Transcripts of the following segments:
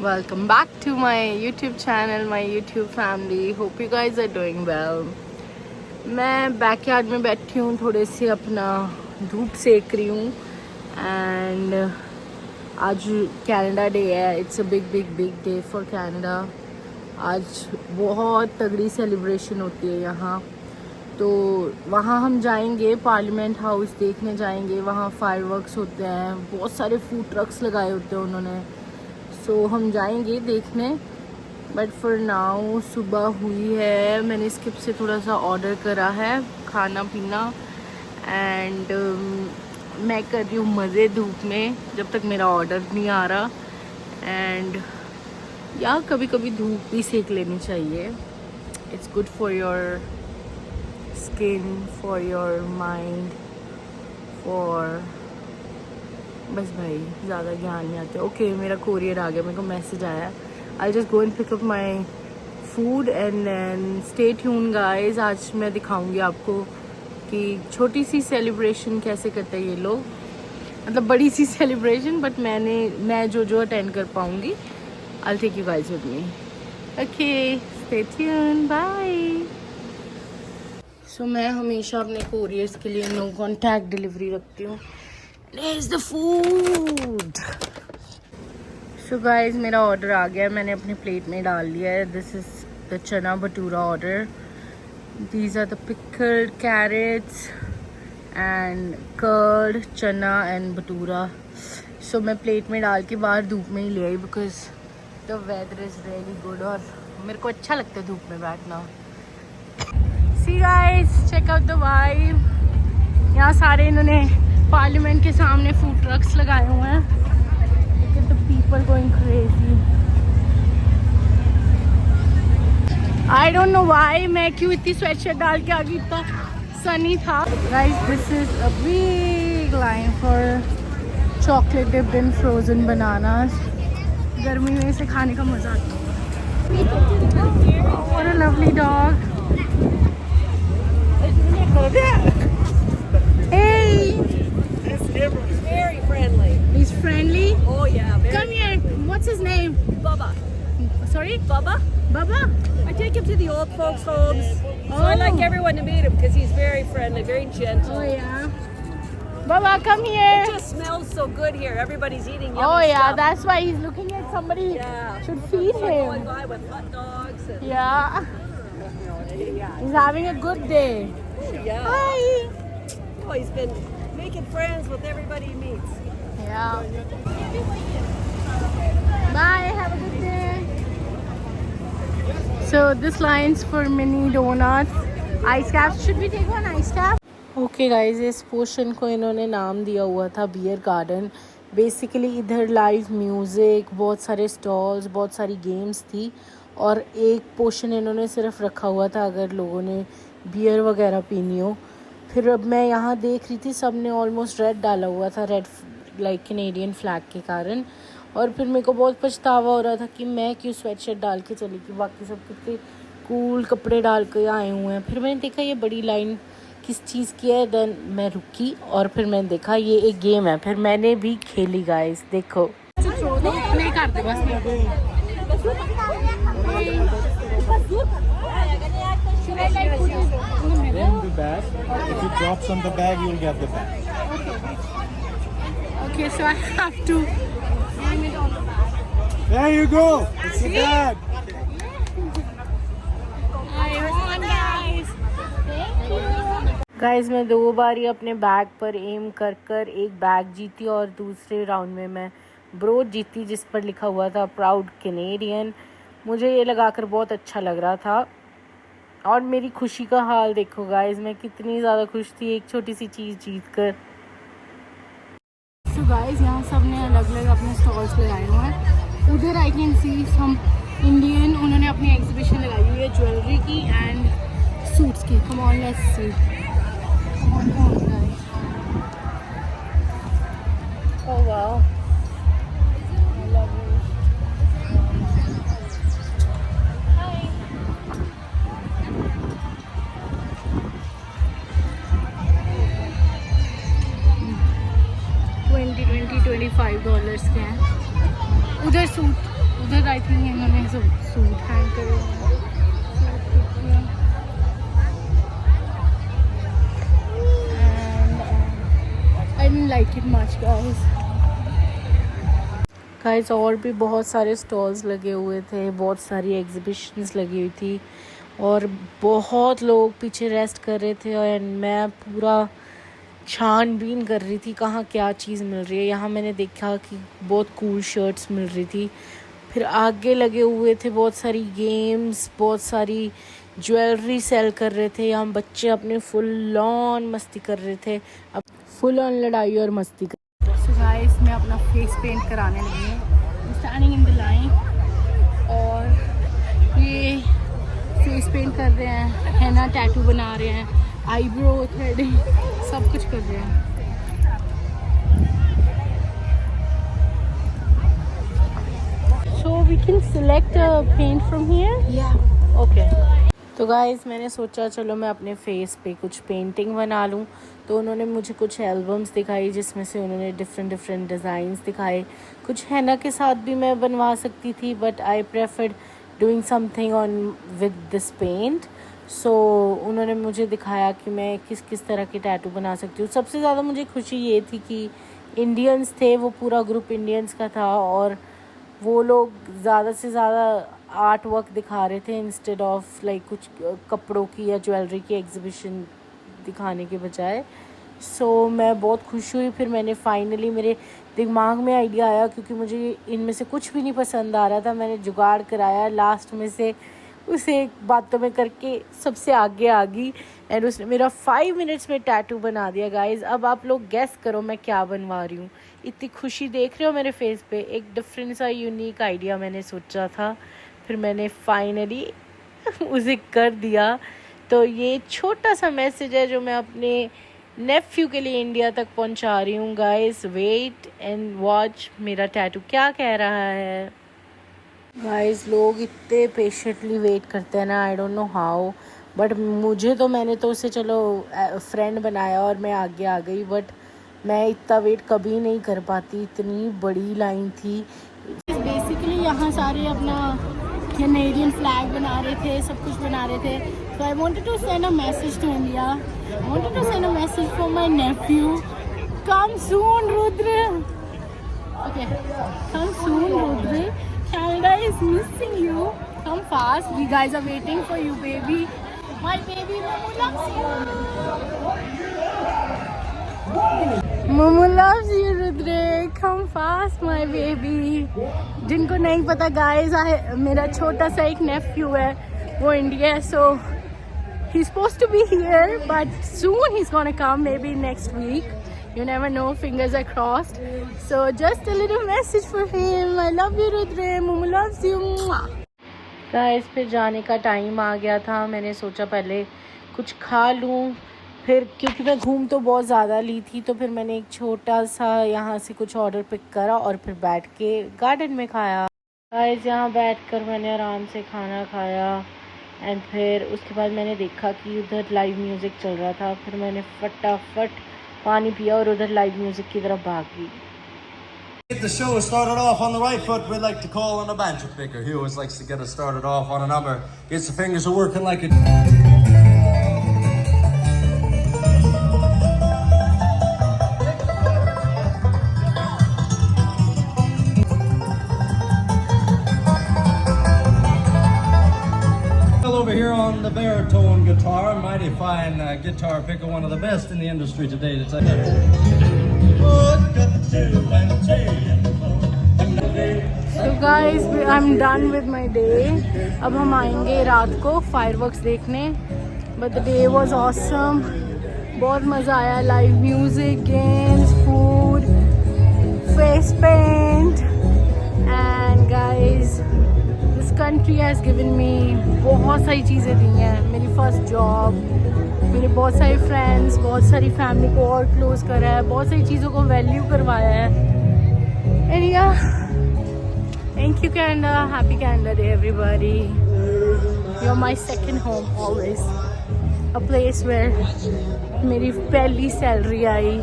Welcome back to my YouTube channel, my YouTube family. Hope you guys are doing well. मैं backyard में बैठी हूँ, थोड़े से अपना धूप सेक रही हूँ एंड आज कनाडा डे है. It's a big day for Canada. आज बहुत तगड़ी सेलिब्रेशन होती है यहाँ. तो वहाँ हम जाएंगे, पार्लियामेंट हाउस देखने जाएंगे. वहाँ फायरवर्क्स होते हैं, बहुत सारे फूड ट्रक्स लगाए होते हैं उन्होंने. सो हम जाएंगे देखने. बट फॉर नाउ सुबह हुई है, मैंने स्किप से थोड़ा सा ऑर्डर करा है खाना पीना एंड मैं कर रही हूँ मज़े धूप में जब तक मेरा ऑर्डर नहीं आ रहा. एंड या कभी कभी धूप भी सेक लेनी चाहिए. It's good for your skin, for your mind, for बस भाई ज़्यादा ज्ञान नहीं आता. ओके मेरा कोरियर आ गया, मेरे को मैसेज आया. I just go and pick up my food and then stay tune guys. आज मैं दिखाऊंगी आपको कि छोटी सी सेलिब्रेशन कैसे करते हैं ये लोग. मतलब बड़ी सी सेलिब्रेशन, बट मैं जो अटेंड कर पाऊँगी. I take you guys with me. Okay stay tune, bye. So मैं हमेशा अपने कोरियर्स के लिए नो कॉन्टैक्ट डिलीवरी रखती हूँ. There's the food. So guys, मेरा ऑर्डर आ गया है, मैंने अपनी प्लेट में डाल लिया है. दिस इज़ द चना bhatura order. These are the pickled carrots and curd, चना and भटूरा. So मैं प्लेट में डाल के बाहर धूप में ही ले आई because the weather is really good और मेरे को अच्छा लगता है धूप में बैठना. See guys, check out the vibe. यहाँ सारे इन्होंने पार्लियामेंट के सामने फूड ट्रक्स लगाए हुए हैं. Look at the people going crazy. I don't know why मैं क्यों इतनी स्वेटशर्ट डाल के आ गई. इतना सनी था. Guys, this is a big line for chocolate dipped in frozen bananas. गर्मी में इसे खाने का मजा आता है. What a lovely dog. Hey. Very friendly. He's friendly. Oh yeah. Very Come here. What's his name? Bubba. Sorry? Bubba. Baba? I take him to the old folks' homes. So I like everyone to meet him because he's very friendly, very gentle. Oh yeah. Baba, come here. It just smells so good here. Everybody's eating yummy Oh yeah, stuff. that's why he's looking at somebody. Yeah. Should feed People are going him. by with hot dogs. And, Yeah. yeah. He's having a good day. Yeah. Hi. Oh, he's been making friends with everybody he meets. Yeah. Bye. Have a good day. So this line's for mini donuts, ice caps. Should we take one ice cap? Okay guys, इस portion को इन्होंने नाम दिया हुआ था beer garden. Basically इधर live music, बहुत सारे स्टॉल्स, बहुत सारी गेम्स थी और एक पोर्शन इन्होंने सिर्फ रखा हुआ था अगर लोगों ने बियर वगैरह पीनी हो. फिर अब मैं यहाँ देख रही थी, सब ने ऑलमोस्ट रेड डाला हुआ था, रेड लाइक कैनेडियन फ्लैग के कारण. और फिर मेरे को बहुत पछतावा हो रहा था कि मैं क्यों स्वेटशर्ट डाल के चली गई. बाकी सब कितने कूल कपड़े डाल के आए हुए हैं. फिर मैंने देखा ये बड़ी लाइन किस चीज़ की है. देन मैं रुकी और फिर मैंने देखा ये एक गेम है. फिर मैंने भी खेली गाइस. देखो नहीं करते बस. Bring the bag. If it drops on the bag, you'll get the bag. Okay, so I have to aim it on the bag. There you go. It's the bag. I won, guys. Thank you. Guys, मैं 2 बार ही अपने bag पर M कर एक bag जीती और दूसरे round में मैं ब्रोच जीती जिस पर लिखा हुआ था प्राउड कैनेडियन. मुझे ये लगाकर बहुत अच्छा लग रहा था और मेरी खुशी का हाल देखो गाइस, मैं कितनी ज़्यादा खुश थी एक छोटी सी चीज़ जीत कर. तो गाइस यहाँ सब ने अलग अलग अपने स्टॉल्स लगाए हुए हैं. उधर I can see some Indian, उन्होंने अपनी एग्जीबिशन लगाई हुई है ज्वेलरी की एंड सूट्स की. Come on let's see. Oh wow, I love it. $25 के हैं. उधर सूट उधर आई थिंक इन्होंने सूट हैंग करे हुए हैं। And I didn't like it much, guys, और भी बहुत सारे स्टॉल्स लगे हुए थे, बहुत सारी एग्जिबिशंस लगी हुई थी और बहुत लोग पीछे रेस्ट कर रहे थे और मैं पूरा छानबीन कर रही थी कहाँ क्या चीज़ मिल रही है। यहाँ मैंने देखा कि बहुत कूल शर्ट्स मिल रही थी। फिर आगे लगे हुए थे बहुत सारी गेम्स, बहुत सारी ज्वेलरी सेल कर रहे थे। यहाँ बच्चे अपने फुल ऑन मस्ती कर रहे थे, अब फुल ऑन लड़ाई और मस्ती कर। सो गाइस, मैं अपना फेस पेंट कराने लगी हूँ, स्टैंडिंग इन द लाइन, और ये फेस पेंट कर रहे हैं, हैना टैटू बना रहे हैं, आईब्रो थ्रेडिंग सब कुछ कर रहे हैं। So we can select a paint from here? Yeah. Okay. तो गाइस, मैंने सोचा चलो मैं अपने फेस पे कुछ पेंटिंग बना लूँ। तो उन्होंने मुझे कुछ एल्बम्स दिखाई जिसमें से उन्होंने डिफरेंट डिज़ाइंस दिखाए। कुछ हैना के साथ भी मैं बनवा सकती थी, but I preferred doing something on with this paint. So उन्होंने मुझे दिखाया कि मैं किस किस तरह के टैटू बना सकती हूँ। सबसे ज़्यादा मुझे खुशी ये थी कि इंडियंस थे, वो पूरा ग्रुप इंडियंस का था और वो लोग ज़्यादा से ज़्यादा आर्ट वर्क दिखा रहे थे इंस्टेड ऑफ लाइक कुछ कपड़ों की या ज्वेलरी की एग्जीबिशन दिखाने के बजाय। सो मैं बहुत खुश हुई। फिर मैंने फाइनली, मेरे दिमाग में आइडिया आया, क्योंकि मुझे इनमें से कुछ भी नहीं पसंद आ रहा था, मैंने जुगाड़ कराया, लास्ट में से उसे बातों में करके सबसे आगे आ गई एंड उसने मेरा 5 मिनट्स में टैटू बना दिया। गाइज, अब आप लोग गेस करो मैं क्या बनवा रही हूँ। इतनी खुशी देख रहे हो मेरे फेस पे। एक डिफरेंट सा यूनिक आइडिया मैंने सोचा था, फिर मैंने फाइनली उसे कर दिया। तो ये छोटा सा मैसेज है जो मैं अपने नेफ्यू के लिए इंडिया तक पहुंचा रही हूँ। गाइस, वेट एंड वॉच मेरा टैटू क्या कह रहा है। गाइस, लोग इतने पेशेंटली वेट करते हैं ना, I don't know how, but मैंने तो उसे चलो फ्रेंड बनाया और मैं आगे आ गई, बट मैं इतना वेट कभी नहीं कर पाती, इतनी बड़ी लाइन थी। बेसिकली यहाँ सारे अपना कैनेडियन फ्लैग बना रहे थे, सब कुछ बना रहे थे। तो I wanted to send a message to India, I wanted to send a message for my nephew, come soon Rudra, okay, come soon Rudra, Canada is missing you, come fast, we guys are waiting for you baby, my baby Momo loves you, Momo loves you Rudre, come fast my baby। जिनको नहीं पता guys, मेरा छोटा सा एक नेफ्यू है, वो India है, so he's supposed to be here but soon he's gonna come, maybe next week, you never know, fingers are crossed, so just a little message for him, I love you Rudre, Momo loves you। Guys, फिर जाने का time आ गया था, मैंने सोचा पहले कुछ खा लूँ, फिर क्योंकि मैं घूम तो बहुत ज़्यादा ली थी, तो फिर मैंने एक छोटा सा यहाँ से कुछ ऑर्डर पिक करा और फिर बैठ के गार्डन में खाया। गाइस, यहाँ बैठकर मैंने आराम से खाना खाया एंड फिर उसके बाद मैंने देखा कि उधर लाइव म्यूज़िक चल रहा था, फिर मैंने फटाफट पानी पिया और उधर लाइव म्यूज़िक की तरफ भाग गई। The show started off on the right foot, we like to call on a banjo picker. He always likes to get us started off on a number. Gets the fingers are working like a... Over here on the baritone guitar, mighty fine guitar picker, one of the best in the industry today. So guys, I'm done with my day. अब हम आएंगे रात को fireworks देखने, but the day was awesome. बहुत मज़ा आया, live music, games, food, face paint, and guys, this country has given me बहुत सारी चीज़ें दी हैं। मेरी फर्स्ट जॉब, मेरे बहुत सारे फ्रेंड्स, बहुत सारी फैमिली को और क्लोज करा है, बहुत सारी चीज़ों को वैल्यू करवाया है। And yeah, thank you Canada, happy Canada Day everybody, you are my second home always, a place where मेरी पहली सैलरी आई,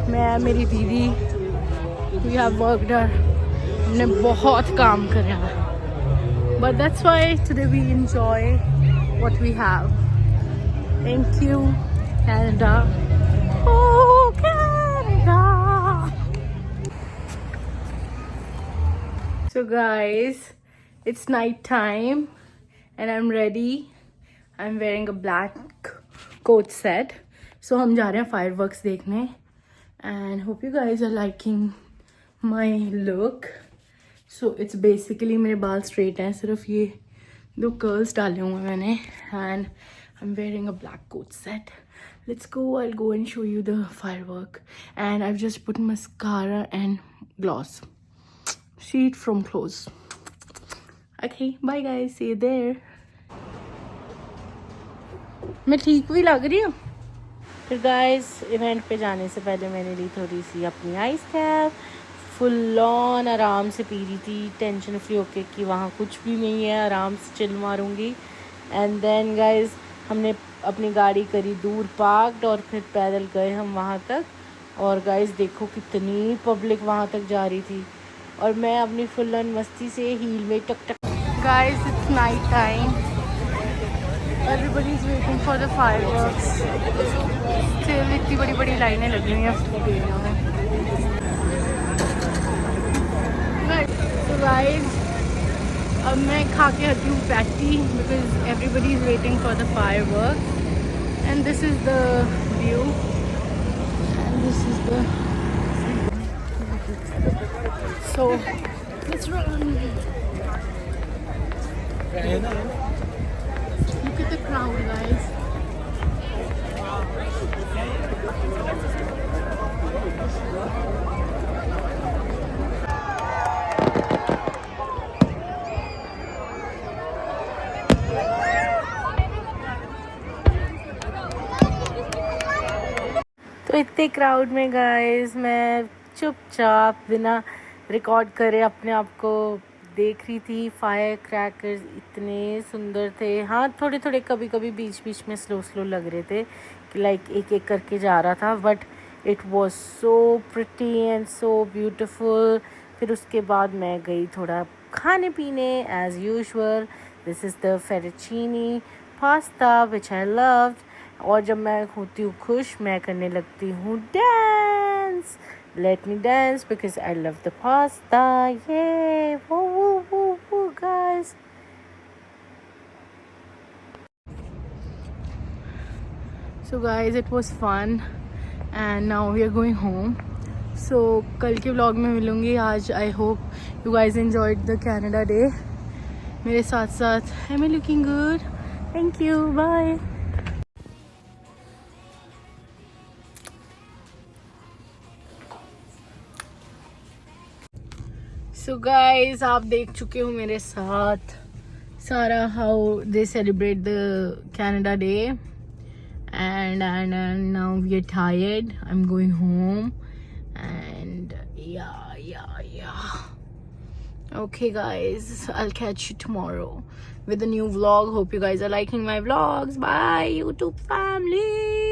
मैं, मेरी दीदी, वी हैव वर्कड आवर हमने बहुत काम करा है, but that's why today we enjoy what we have. Thank you, Canada. Oh, Canada. So guys, it's night time and I'm ready. I'm wearing a black coat set. So हम जा रहे हैं fireworks देखने and hope you guys are liking my look. So it's basically मेरे बाल straight हैं, सिर्फ ये 2 curls डाले हुए हैं मैंने and I'm wearing a black coat set. Let's go. I'll go and show you the firework and I've just put mascara and gloss. See it from close. Okay, bye guys. See you there. मैं ठीक भी लग रही हूँ. फिर guys event पे जाने से पहले मैंने ली थोड़ी सी अपनी आइस कैप. फुल ऑन आराम से पी रही थी, टेंशन फ्री होके कि वहाँ कुछ भी नहीं है, आराम से चिल मारूंगी. एंड देन गाइस हमने अपनी गाड़ी करी दूर पार्क्ड और फिर पैदल गए हम वहाँ तक. और गाइस देखो कितनी पब्लिक वहाँ तक जा रही थी और मैं अपनी फुल ऑन मस्ती से हील में टक टक. Guys it's night time. Everybody is waiting for the fireworks. Still इतनी बड़ी बड़ी लाइनें लगी हुई हैं स्टेडियम में. So guys, अब मैं खा के हटी हूँ patty because everybody is waiting for the fireworks. And this is the view. And this is the. So let's run. Look at the crowd, guys. तो इतने क्राउड में गाइस मैं चुपचाप बिना रिकॉर्ड करे अपने आप को देख रही थी. फायर क्रैकर्स इतने सुंदर थे. हाँ थोड़े थोड़े कभी कभी बीच बीच में स्लो लग रहे थे कि लाइक एक एक करके जा रहा था, but it was so pretty and so beautiful. फिर उसके बाद मैं गई थोड़ा खाने पीने as usual. This is the fettuccine pasta which I loved. और जब मैं होती हूँ खुश मैं करने लगती हूँ dance. Let me dance because I love the pasta. Yay! Woo, woo, woo, woo, guys. So guys, it was fun and now we are going home. So कल के vlog में मिलूँगी. आज I hope you guys enjoyed the Canada Day. मेरे साथ साथ. Am I looking good? Thank you. Bye. So guys, आप देख चुके हो मेरे साथ सारा how they celebrate the Canada Day and now we are tired. I'm going home and yeah. Okay guys, I'll catch you tomorrow with a new vlog. Hope you guys are liking my vlogs. Bye YouTube family.